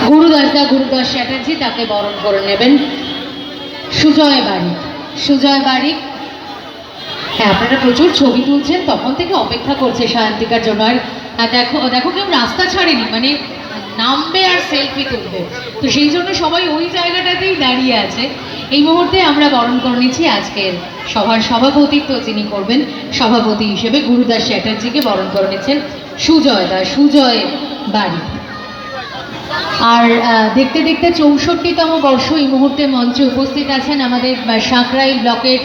গুরুদাস চ্যাটার্জি তাকে বরণ করে নেবেন সুজয় বারিক। সুজয় বারিক, হ্যাঁ আপনারা প্রচুর ছবি তুলছেন, তখন থেকে অপেক্ষা করছে সায়ন্তিকার জন্য। আর দেখো দেখো কেউ রাস্তা ছাড়েনি, মানে নামবে আর সেলফি তুলবে, তো সেই জন্য সবাই ওই জায়গাটাতেই দাঁড়িয়ে আছে। এই মুহূর্তে আমরা বরণ করে নিচ্ছি আজকের সভার সভাপতিত্ব যিনি করবেন, সভাপতি হিসেবে গুরুদাস চ্যাটার্জিকে বরণ করে নিচ্ছেন সুজয় বারিক। আর দেখতে দেখতে 64তম বর্ষ এই মুহূর্তে মঞ্চে উপস্থিত আছেন আমাদের সাঁকরাইল ব্লকের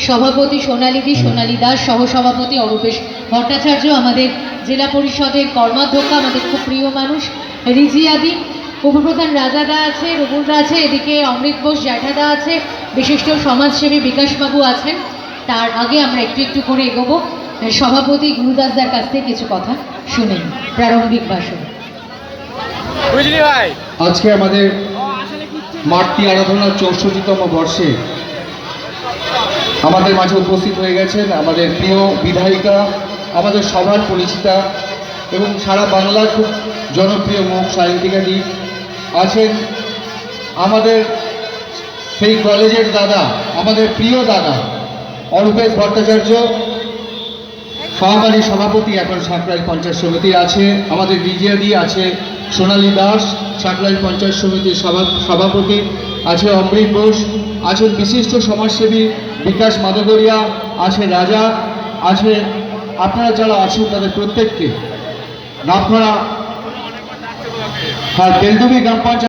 সভাপতি সোনালী দাস, সহসভাপতি অরূপেশ ভট্টাচার্য, আমাদের জেলা পরিষদের কর্মাধ্যক্ষ, আমাদের খুব প্রিয় মানুষ রিজিয়াদি, উপপ্রধান রাজাদা আছে, রুবুলদা আছে, এদিকে অমৃত বোস জ্যাঠাদা আছে, বিশিষ্ট সমাজসেবী বিকাশবাবু আছেন। তার আগে আমরা একটু একটু করে এগোবো, সভাপতি গুরুদাসদার কাছ থেকে কিছু কথা শুনেন প্রারম্ভিক ভাষণ। আজকে আমাদের মাতৃ আরাধনার 64তম বর্ষে আমাদের মাঝে উপস্থিত হয়ে গেছেন আমাদের প্রিয় বিধায়িকা, আমাদের সবার পরিচিতা এবং সারা বাংলার খুব জনপ্রিয় মুখ সায়ন্তিকাদি আছেন। আমাদের সেই কলেজের দাদা, আমাদের প্রিয় দাদা অরূপেশ ভট্টাচার্য, সহকারী সভাপতি এখন সাঁকরাইল পঞ্চায়েত সমিতির আছে। আমাদের রিজিয়াদি আছে, সোনালী দাস সাঁকরাইল পঞ্চায়েত সমিতির সভাপতি আছে, অমৃত বোস আছেন, বিশিষ্ট সমাজসেবী বিকাশ মাদগরিয়া আছে, রাজা আছে। আপনারা যারা আছেন তাদের প্রত্যেককে নামখানা তেলডুবি গ্রাম পঞ্চায়েত